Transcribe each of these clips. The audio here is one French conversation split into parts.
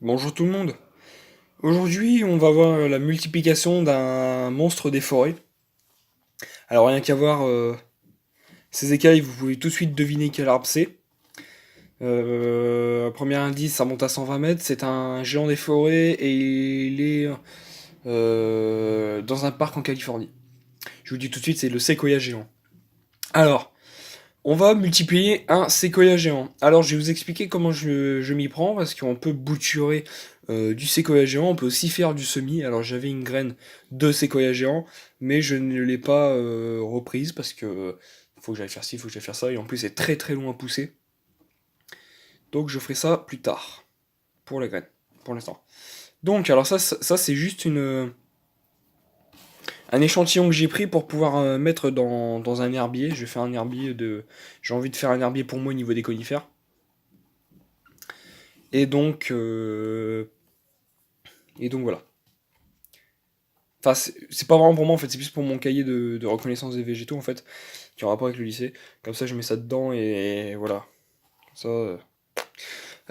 Bonjour tout le monde. Aujourd'hui, on va voir la multiplication d'un monstre des forêts. Alors rien qu'à voir ces écailles, vous pouvez tout de suite deviner quel arbre c'est. Premier indice, ça monte à 120 mètres. C'est un géant des forêts et il est dans un parc en Californie. Je vous dis tout de suite, c'est le séquoia géant. Alors, on va multiplier un séquoia géant. Alors, je vais vous expliquer comment je m'y prends, parce qu'on peut bouturer du séquoia géant, on peut aussi faire du semis. Alors, j'avais une graine de séquoia géant, mais je ne l'ai pas reprise, parce que faut que j'aille faire ci, faut que j'aille faire ça, et en plus, c'est très très long à pousser. Donc, je ferai ça plus tard, pour la graine, pour l'instant. Donc, alors ça c'est juste un échantillon que j'ai pris pour pouvoir mettre dans un herbier. Je vais faire un herbier de... J'ai envie de faire un herbier pour moi au niveau des conifères. Et donc, euh, et donc voilà. Enfin, c'est pas vraiment pour moi en fait, c'est plus pour mon cahier de reconnaissance des végétaux en fait, qui a un rapport avec le lycée. Comme ça, je mets ça dedans et voilà. Ça,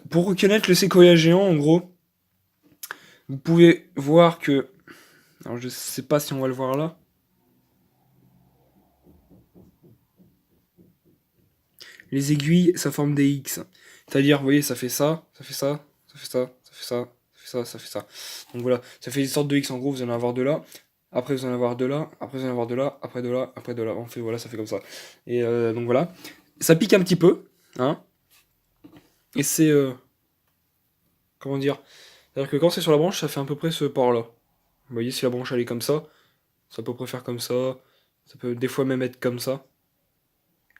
pour reconnaître le séquoia géant, en gros, vous pouvez voir que. Alors, je sais pas si on va le voir là. Les aiguilles, ça forme des X. C'est-à-dire, vous voyez, ça fait ça, ça fait ça, ça fait ça, ça fait ça, ça fait ça, ça fait ça. Donc voilà, ça fait des sortes de X en gros, vous en avoir de là, après vous en avoir de là, après vous en avoir de là, après de là, après de là. On fait, voilà, ça fait comme ça. Et donc voilà. Ça pique un petit peu, hein, et c'est. Comment dire? C'est-à-dire que quand c'est sur la branche, ça fait à peu près ce port-là. Vous voyez, si la branche elle est comme ça peut préfère comme ça peut des fois même être comme ça.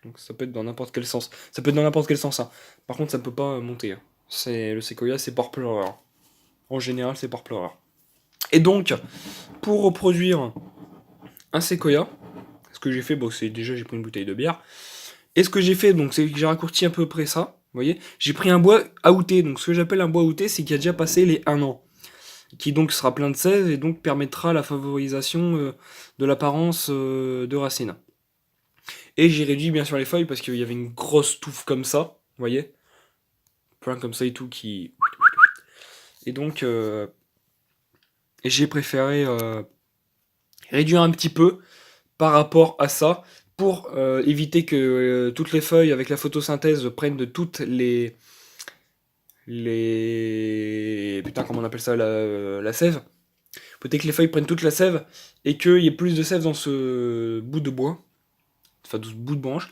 Donc ça peut être dans n'importe quel sens. Ça peut être dans n'importe quel sens, hein. Par contre, ça ne peut pas monter, hein. C'est le séquoia, c'est par pleureur. En général, c'est par pleureur. Et donc, pour reproduire un séquoia, ce que j'ai fait, bon, c'est déjà j'ai pris une bouteille de bière. Et ce que j'ai fait, donc, c'est que j'ai raccourci à peu près ça. Vous voyez, j'ai pris un bois outé. Donc, ce que j'appelle un bois outé, c'est qu'il a déjà passé les 1 an, qui donc sera plein de sève et donc permettra la favorisation de l'apparence de racines. Et j'ai réduit bien sûr les feuilles parce qu'il y avait une grosse touffe comme ça, vous voyez, plein comme ça et tout qui. Et donc j'ai préféré réduire un petit peu par rapport à ça pour éviter que toutes les feuilles avec la photosynthèse prennent de toutes les putain comment on appelle ça la sève. Peut-être que les feuilles prennent toute la sève et qu'il y ait plus de sève dans ce bout de bois, enfin dans ce bout de branche,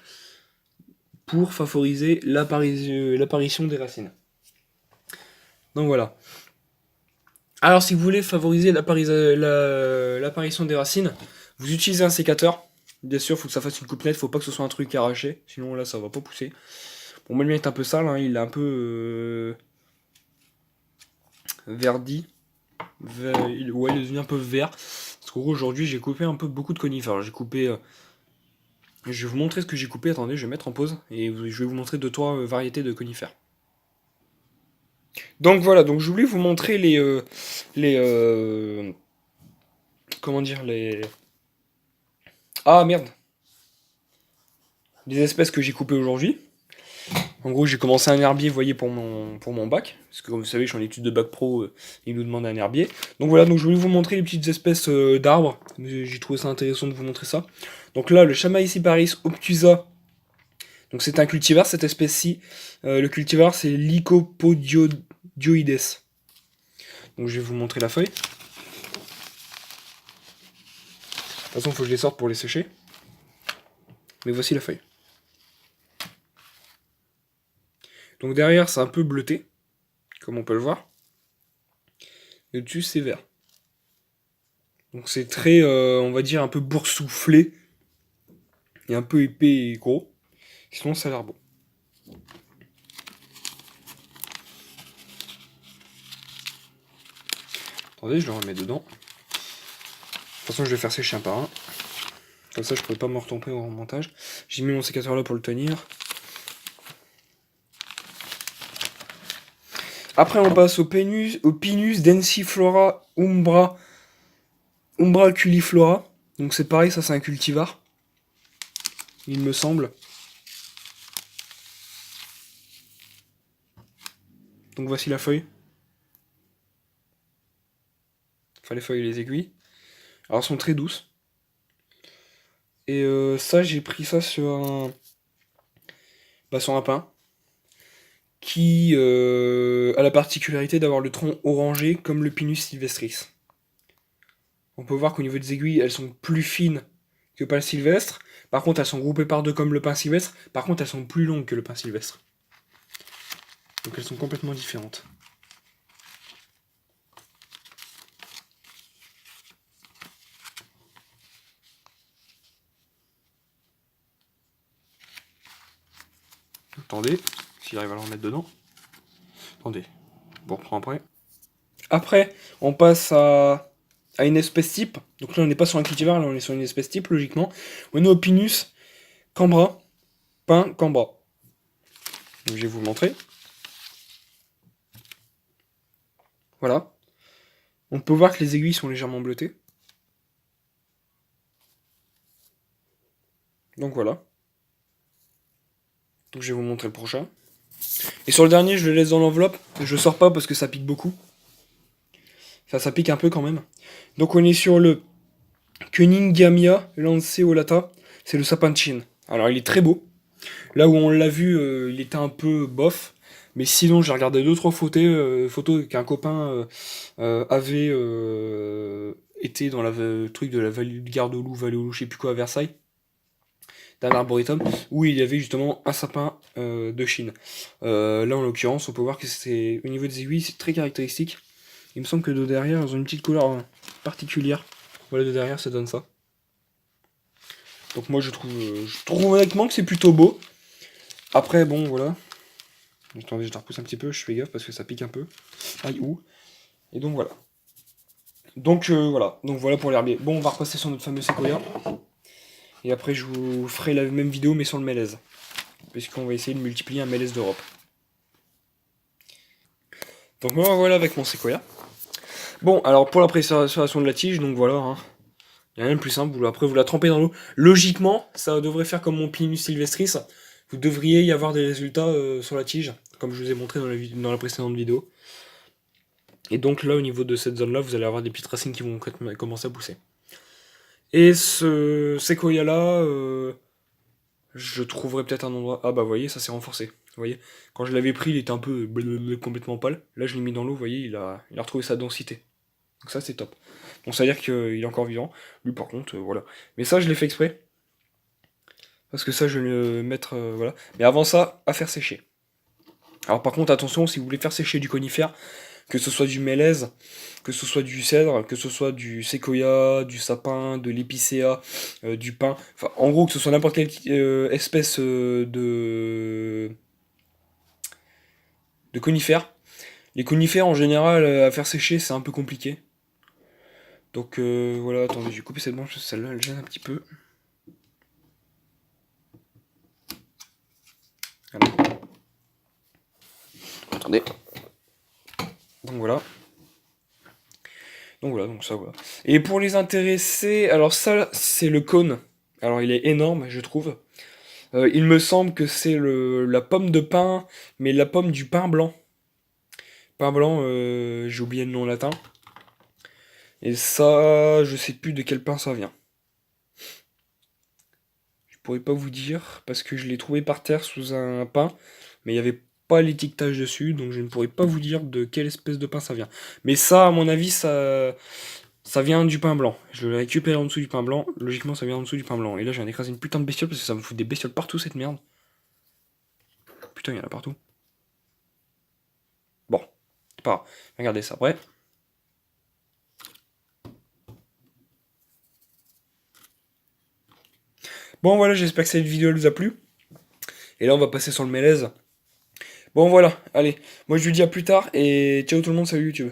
pour favoriser l'apparition des racines. Donc voilà. Alors, si vous voulez favoriser l'apparition des racines, vous utilisez un sécateur. Bien sûr, il faut que ça fasse une coupe nette, faut pas que ce soit un truc arraché, sinon là ça va pas pousser. Bon, moi le mien est un peu sale, hein, il est un peu verdi. Ouais, il est devenu un peu vert. Parce qu'en gros, aujourd'hui j'ai coupé un peu beaucoup de conifères. J'ai coupé. Je vais vous montrer ce que j'ai coupé, attendez, je vais mettre en pause et je vais vous montrer 2-3 variétés de conifères. Donc voilà, donc je voulais vous montrer les comment dire, les. Ah merde! Les espèces que j'ai coupées aujourd'hui. En gros, j'ai commencé un herbier, vous voyez, pour mon bac. Parce que comme vous savez, je suis en études de bac pro, il nous demande un herbier. Donc voilà, donc je voulais vous montrer les petites espèces d'arbres. J'ai trouvé ça intéressant de vous montrer ça. Donc là, le Chamaecyparis obtusa. Donc c'est un cultivar, cette espèce-ci. Le cultivar, c'est Lycopodioides. Donc je vais vous montrer la feuille. De toute façon, il faut que je les sorte pour les sécher. Mais voici la feuille. Donc derrière, c'est un peu bleuté, comme on peut le voir. Et dessus, c'est vert. Donc c'est très, on va dire, un peu boursouflé. Et un peu épais et gros. Sinon, ça a l'air beau. Attendez, je le remets dedans. De toute façon, je vais faire sécher un par un. Comme ça, je pourrais pas me retomber au montage. J'ai mis mon sécateur là pour le tenir. Après, on passe au Pinus densiflora umbraculiflora. Donc c'est pareil, ça c'est un cultivar. Il me semble. Donc voici la feuille. enfin les feuilles et les aiguilles. Alors elles sont très douces. Et ça, j'ai pris ça sur un pain qui a la particularité d'avoir le tronc orangé comme le Pinus sylvestris. On peut voir qu'au niveau des aiguilles, elles sont plus fines que le pin sylvestre. Par contre, elles sont groupées par deux comme le pin sylvestre. Par contre, elles sont plus longues que le pin sylvestre. Donc elles sont complètement différentes. Attendez, si j'arrive à le remettre dedans. Attendez, on reprend après. Après, on passe à une espèce type. Donc là, on n'est pas sur un cultivar, là, on est sur une espèce type, logiquement. On est au Pinus cambra, pin cambra. Donc je vais vous le montrer. Voilà. On peut voir que les aiguilles sont légèrement bleutées. Donc voilà. Donc je vais vous montrer le prochain. Et sur le dernier, je le laisse dans l'enveloppe. Je sors pas parce que ça pique beaucoup. Ça pique un peu quand même. Donc on est sur le Cunningamia lanceolata. C'est le sapin de Chine. Alors il est très beau. Là où on l'a vu, il était un peu bof. Mais sinon, j'ai regardé 2-3 photos qu'un copain avait été dans le truc de la Garde au Loup, Vallée au Loup, je sais plus quoi, à Versailles, d'un arboretum, où il y avait justement un sapin de Chine. Là, en l'occurrence, on peut voir que c'est au niveau des aiguilles, c'est très caractéristique. Il me semble que de derrière, elles ont une petite couleur particulière. Voilà, de derrière, ça donne ça. Donc moi, je trouve honnêtement que c'est plutôt beau. Après, bon, voilà. Attendez, je te repousse un petit peu, je fais gaffe parce que ça pique un peu. Aïe, ouh. Et donc voilà. Donc voilà. Donc voilà pour l'herbier. Bon, on va repasser sur notre fameux séquoia. Et après, je vous ferai la même vidéo, mais sur le mélèze. Puisqu'on va essayer de multiplier un mélèze d'Europe. Donc moi, voilà avec mon séquoia. Bon, alors pour la préservation de la tige, donc voilà. Hein. Il n'y a rien de plus simple. Après, vous la trempez dans l'eau. Logiquement, ça devrait faire comme mon Pinus sylvestris. Vous devriez y avoir des résultats sur la tige, comme je vous ai montré dans la précédente vidéo. Et donc là, au niveau de cette zone-là, vous allez avoir des petites racines qui vont commencer à pousser. Et ce séquoia-là, je trouverai peut-être un endroit... Ah bah vous voyez, ça s'est renforcé. Vous voyez, quand je l'avais pris, il était un peu complètement pâle. Là, je l'ai mis dans l'eau, vous voyez, il a retrouvé sa densité. Donc ça, c'est top. Donc ça veut dire qu'il est encore vivant. Lui, par contre, voilà. Mais ça, je l'ai fait exprès. Parce que ça, je vais le mettre... voilà. Mais avant ça, à faire sécher. Alors par contre, attention, si vous voulez faire sécher du conifère, que ce soit du mélèze, que ce soit du cèdre, que ce soit du séquoia, du sapin, de l'épicéa, du pin, enfin en gros que ce soit n'importe quelle espèce de conifère. Les conifères en général à faire sécher c'est un peu compliqué. Donc voilà, attendez, je vais couper cette branche, celle-là elle gêne un petit peu. Voilà. Attendez. Donc voilà. Donc voilà, donc ça voilà. Et pour les intéressés, alors ça c'est le cône. Alors il est énorme je trouve. Il me semble que c'est la pomme de pin, mais la pomme du pin blanc. Pin blanc, j'ai oublié le nom latin. Et ça, je sais plus de quel pain ça vient. Je pourrais pas vous dire, parce que je l'ai trouvé par terre sous un pain, mais il n'y avait pas l'étiquetage dessus, donc je ne pourrais pas vous dire de quelle espèce de pain ça vient. Mais ça, à mon avis, ça vient du pain blanc. Je l'ai récupéré en dessous du pain blanc, logiquement ça vient en dessous du pain blanc. Et là, j'ai écrasé une putain de bestiole, parce que ça me fout des bestioles partout, cette merde. Putain, il y en a partout. Bon, c'est pas grave. Regardez ça après. Bon voilà, j'espère que cette vidéo vous a plu. Et là, on va passer sur le mélèze. Bon voilà, allez. Moi, je vous dis à plus tard et ciao tout le monde, salut YouTube.